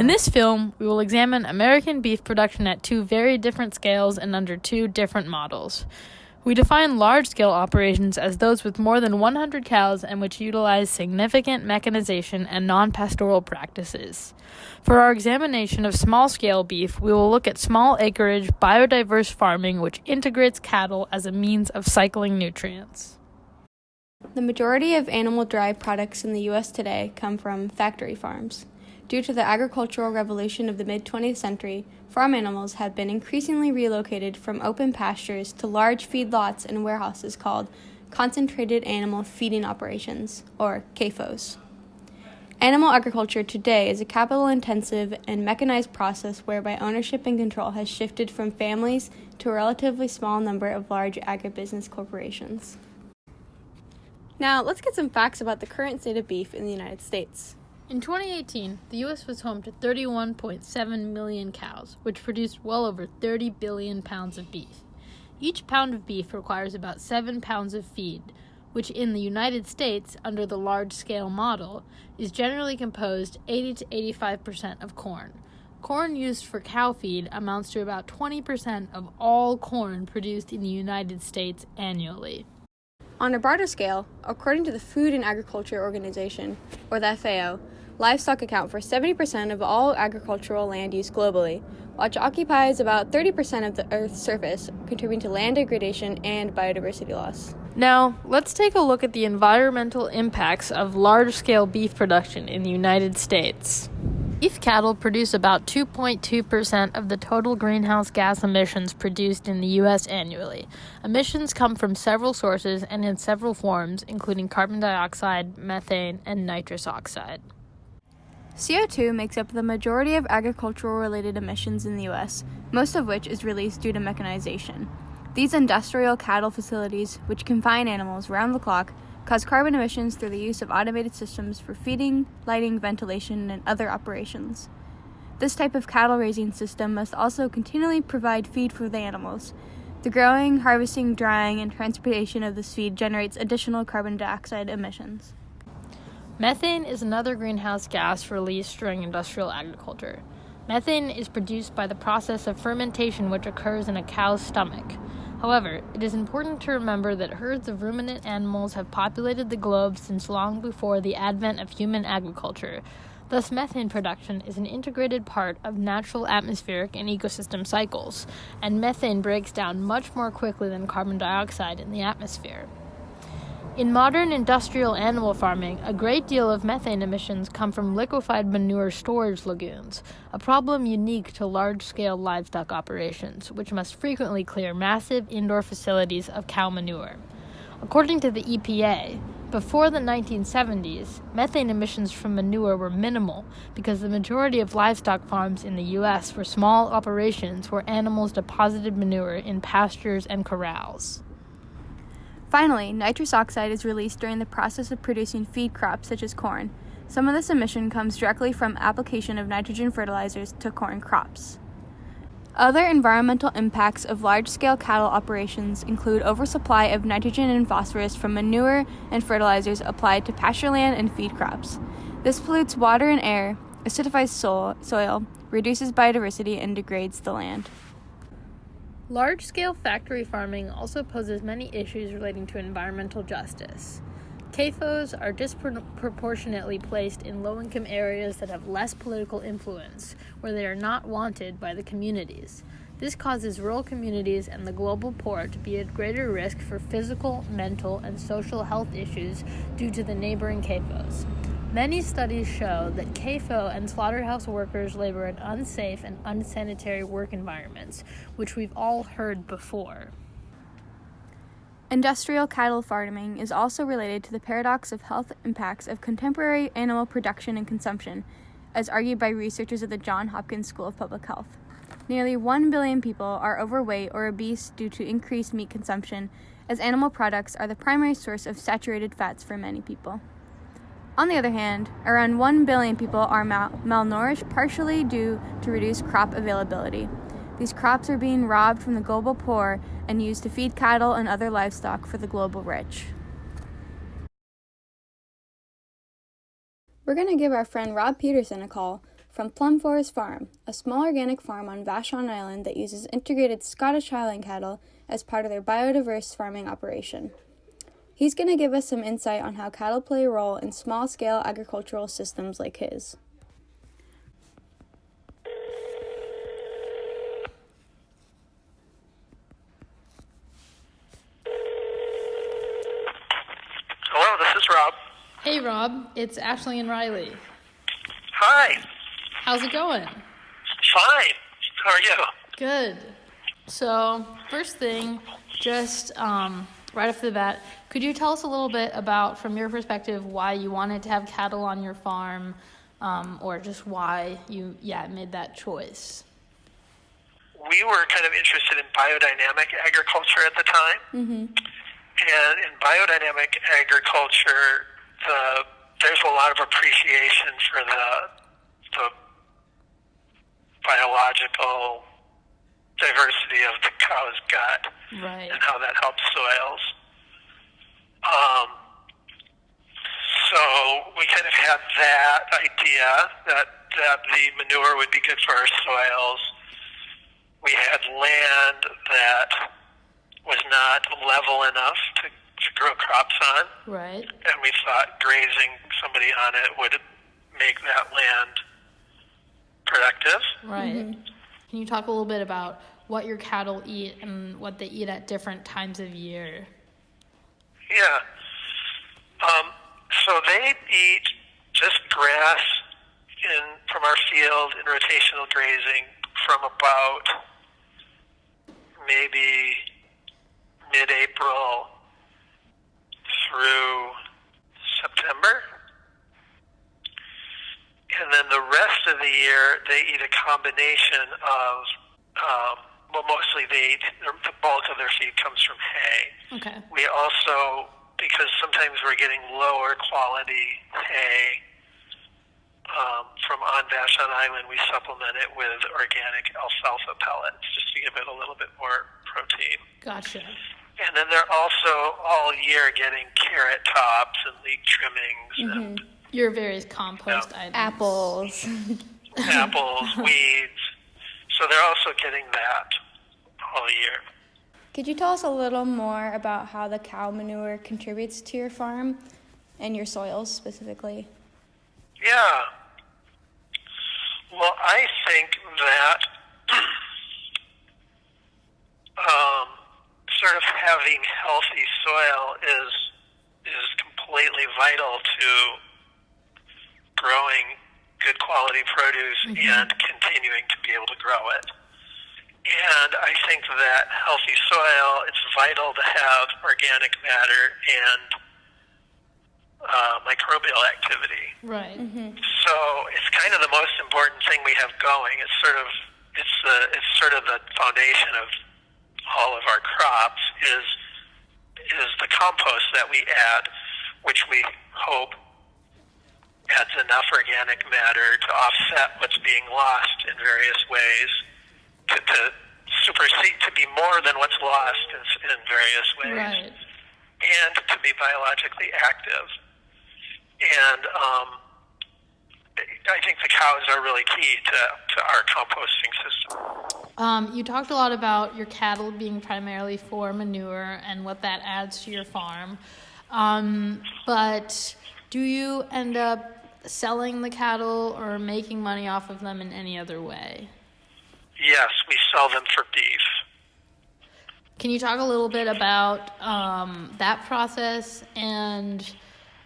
In this film, we will examine American beef production at two very different scales and under two different models. We define large-scale operations as those with more than 100 cows and which utilize significant mechanization and non-pastoral practices. For our examination of small-scale beef, we will look at small acreage, biodiverse farming which integrates cattle as a means of cycling nutrients. The majority of animal-derived products in the U.S. today come from factory farms. Due to the agricultural revolution of the mid-20th century, farm animals have been increasingly relocated from open pastures to large feedlots and warehouses called concentrated animal feeding operations, or CAFOs. Animal agriculture today is a capital-intensive and mechanized process whereby ownership and control has shifted from families to a relatively small number of large agribusiness corporations. Now, let's get some facts about the current state of beef in the United States. In 2018, the U.S. was home to 31.7 million cows, which produced well over 30 billion pounds of beef. Each pound of beef requires about 7 pounds of feed, which in the United States, under the large-scale model, is generally composed 80 to 85% of corn. Corn used for cow feed amounts to about 20% of all corn produced in the United States annually. On a broader scale, according to the Food and Agriculture Organization, or the FAO, livestock account for 70% of all agricultural land use globally, which occupies about 30% of the Earth's surface, contributing to land degradation and biodiversity loss. Now, let's take a look at the environmental impacts of large-scale beef production in the United States. Beef cattle produce about 2.2% of the total greenhouse gas emissions produced in the U.S. annually. Emissions come from several sources and in several forms, including carbon dioxide, methane, and nitrous oxide. CO2 makes up the majority of agricultural-related emissions in the U.S., most of which is released due to mechanization. These industrial cattle facilities, which confine animals round the clock, cause carbon emissions through the use of automated systems for feeding, lighting, ventilation, and other operations. This type of cattle raising system must also continually provide feed for the animals. The growing, harvesting, drying, and transportation of this feed generates additional carbon dioxide emissions. Methane is another greenhouse gas released during industrial agriculture. Methane is produced by the process of fermentation which occurs in a cow's stomach. However, it is important to remember that herds of ruminant animals have populated the globe since long before the advent of human agriculture. Thus, methane production is an integrated part of natural atmospheric and ecosystem cycles, and methane breaks down much more quickly than carbon dioxide in the atmosphere. In modern industrial animal farming, a great deal of methane emissions come from liquefied manure storage lagoons, a problem unique to large-scale livestock operations, which must frequently clear massive indoor facilities of cow manure. According to the EPA, before the 1970s, methane emissions from manure were minimal because the majority of livestock farms in the U.S. were small operations where animals deposited manure in pastures and corrals. Finally, nitrous oxide is released during the process of producing feed crops such as corn. Some of this emission comes directly from application of nitrogen fertilizers to corn crops. Other environmental impacts of large-scale cattle operations include oversupply of nitrogen and phosphorus from manure and fertilizers applied to pasture land and feed crops. This pollutes water and air, acidifies soil, reduces biodiversity, and degrades the land. Large-scale factory farming also poses many issues relating to environmental justice. CAFOs are disproportionately placed in low-income areas that have less political influence, where they are not wanted by the communities. This causes rural communities and the global poor to be at greater risk for physical, mental, and social health issues due to the neighboring CAFOs. Many studies show that CAFO and slaughterhouse workers labor in unsafe and unsanitary work environments, which we've all heard before. Industrial cattle farming is also related to the paradox of health impacts of contemporary animal production and consumption, as argued by researchers at the Johns Hopkins School of Public Health. Nearly 1 billion people are overweight or obese due to increased meat consumption, as animal products are the primary source of saturated fats for many people. On the other hand, around 1 billion people are malnourished partially due to reduced crop availability. These crops are being robbed from the global poor and used to feed cattle and other livestock for the global rich. We're going to give our friend Rob Peterson a call from Plum Farm, a small organic farm on Vashon Island that uses integrated Scottish Highland cattle as part of their biodiverse farming operation. He's going to give us some insight on how cattle play a role in small-scale agricultural systems like his. Hello, this is Rob. Hey Rob, it's Ashley and Reily. Hi. How's it going? Fine. How are you? Good. So, first thing, just right off the bat, could you tell us a little bit about, from your perspective, why you wanted to have cattle on your farm, or just why you made that choice? We were kind of interested in biodynamic agriculture at the time. Mm-hmm. And in biodynamic agriculture, there's a lot of appreciation for the biological diversity of the cow's gut, Right. and how that helps soils. So we kind of had that idea that the manure would be good for our soils. We had land that was not level enough to grow crops on, Right. and we thought grazing somebody on it would make that land productive. Right. Mm-hmm. Can you talk a little bit about what your cattle eat and what they eat at different times of year? Yeah. So they eat just grass from our field in rotational grazing from about maybe mid-April through September. And then the rest of the year, they eat a combination of, mostly the bulk of their feed comes from hay. Okay. We also, because sometimes we're getting lower quality hay from on Vashon Island, we supplement it with organic alfalfa pellets just to give it a little bit more protein. Gotcha. And then they're also all year getting carrot tops and leek trimmings and Your various compost items. Apples. apples, weeds. So they're also getting that all year. Could you tell us a little more about how the cow manure contributes to your farm and your soils specifically? Yeah. Well, I think that sort of having healthy soil is completely vital to growing good quality produce and continuing to be able to grow it. And I think that healthy soil, it's vital to have organic matter and microbial activity. Right. So it's kind of the most important thing we have going. It's sort of the foundation of all of our crops is the compost that we add, which we hope adds enough organic matter to offset what's being lost in various ways, to supersede, to be more than what's lost in various ways, Right. and to be biologically active. And I think the cows are really key to our composting system. You talked a lot about your cattle being primarily for manure and what that adds to your farm. But do you end up selling the cattle or making money off of them in any other way? Yes, we sell them for beef. Can you talk a little bit about that process and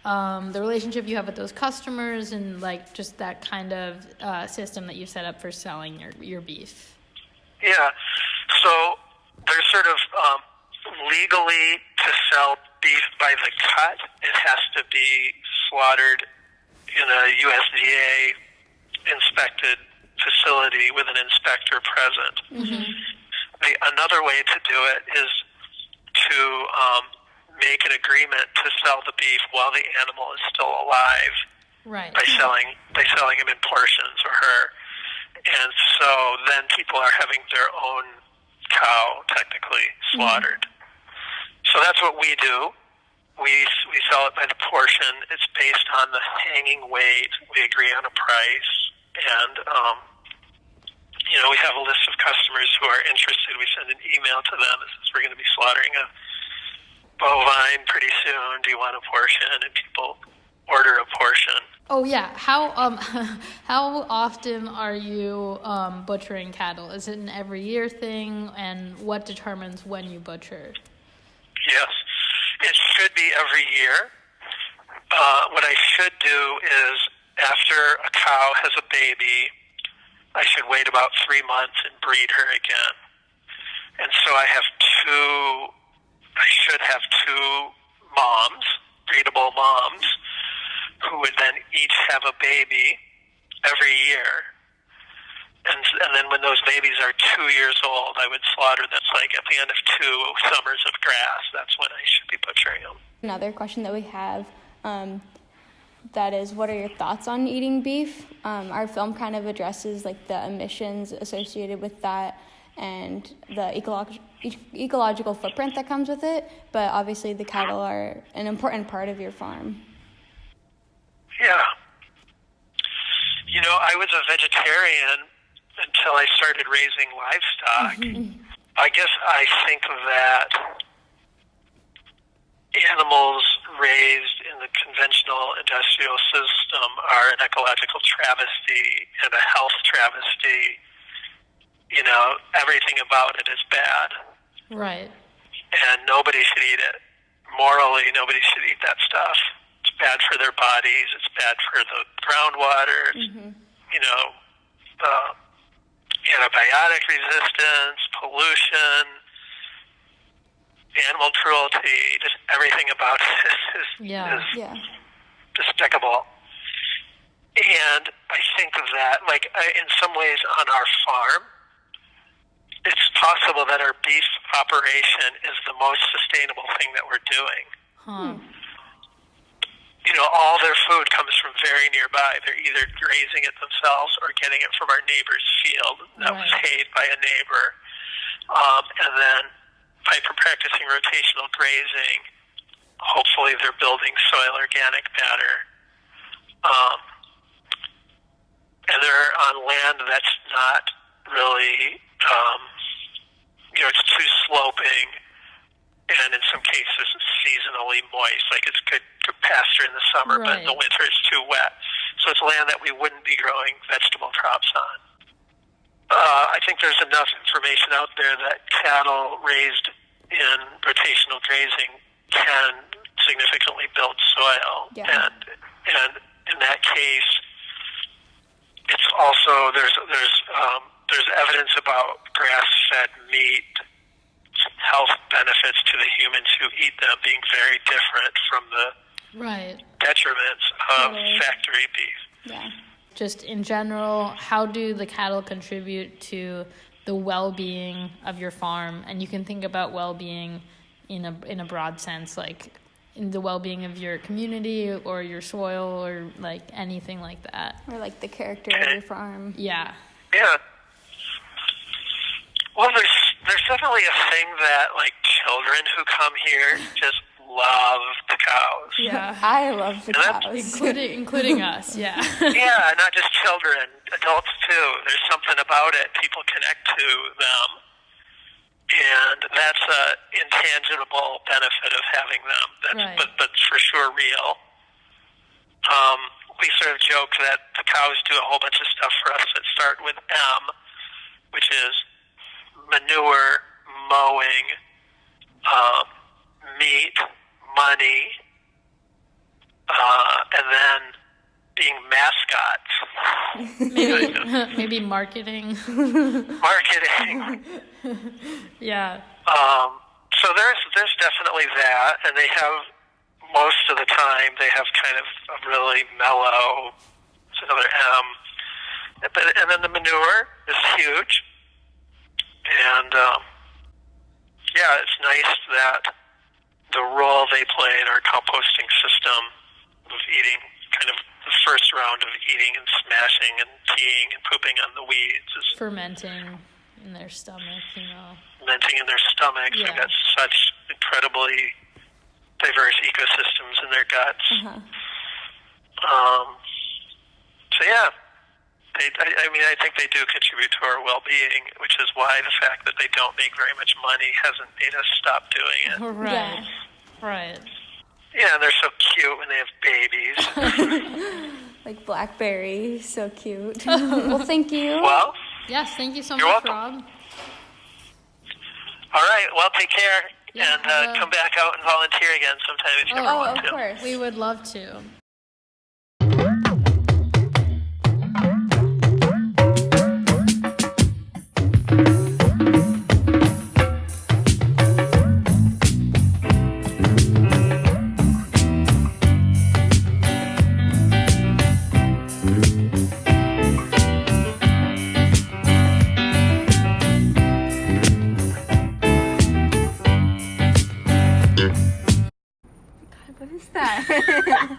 the relationship you have with those customers and like just that kind of system that you set up for selling your beef? Yeah, so there's sort of legally to sell beef by the cut, it has to be slaughtered in a USDA inspected facility with an inspector present. Another way to do it is to make an agreement to sell the beef while the animal is still alive, Right. by selling him in portions or her. And so then people are having their own cow technically slaughtered. So that's what we do. We sell it by the portion. It's based on the hanging weight. We agree on a price. And, we have a list of customers who are interested. We send an email to them that says we're going to be slaughtering a bovine pretty soon. Do you want a portion? And people order a portion. Oh yeah. How how often are you butchering cattle? Is it an every year thing? And what determines when you butcher? Yes, it should be every year. What I should do is after a cow has a baby, I should wait about 3 months and breed her again. And so I should have two moms, breedable moms, who would then each have a baby every year. And then when those babies are 2 years old, I would slaughter them. It's like at the end of 2 summers of grass. That's when I should be butchering them. Another question that we have, that is, what are your thoughts on eating beef? Our film kind of addresses like the emissions associated with that and the ecological footprint that comes with it, but obviously the cattle are an important part of your farm. Yeah. I was a vegetarian until I started raising livestock. Mm-hmm. I guess I think that animals raised in the conventional industrial system are an ecological travesty and a health travesty. Everything about it is bad. Right. And nobody should eat it. Morally, nobody should eat that stuff. It's bad for their bodies. It's bad for the groundwater. Mm-hmm. Antibiotic resistance, pollution, animal cruelty, just everything about it is despicable. And I think that, in some ways on our farm, it's possible that our beef operation is the most sustainable thing that we're doing. Huh. All their food comes from very nearby. They're either grazing it themselves or getting it from our neighbor's field that was hayed by a neighbor. And then by practicing rotational grazing, hopefully they're building soil organic matter. And they're on land that's not really, it's too sloping, and in some cases seasonally moist. Like it's good pasture in the summer, but in the winter it's too wet. So it's land that we wouldn't be growing vegetable crops on. I think there's enough information out there that cattle raised in rotational grazing can significantly build soil, and in that case, it's also there's evidence about grass-fed meat health benefits to the humans who eat them being very different from the detriments of factory beef. Yeah. Just in general, how do the cattle contribute to the well-being of your farm? And you can think about well-being in a broad sense, like in the well-being of your community or your soil or like anything like that. Or like the character of your farm. Yeah. Yeah. Well, there's definitely a thing that like children who come here just love the cows. Yeah. I love the cows. Including us, yeah. Yeah, not just children, adults too. There's something about it. People connect to them. And that's an intangible benefit of having them. But for sure real. We sort of joke that the cows do a whole bunch of stuff for us that start with M, which is manure, mowing, meat, money, and then being mascots. Maybe marketing. Marketing. Yeah. So there's definitely that, and they have most of the time they have kind of a really mellow. It's another M. And then the manure is huge, and it's nice that the role they play in our composting system of eating, kind of the first round of eating and smashing and peeing and pooping on the weeds is fermenting in their stomach, fermenting in their stomachs. Yeah. They've got such incredibly diverse ecosystems in their guts. Uh-huh. So yeah, I think they do contribute to our well-being, which is why the fact that they don't make very much money hasn't made us stop doing it. Right. Yeah. Right. Yeah, and they're so cute when they have babies. Like blackberry, so cute. Well, thank you. Well, Yes, thank you so You're much, welcome. Rob. all right. Well, take care, Yeah, and come back out and volunteer again sometime if you ever Oh, want of to. course. We would love to. What is that?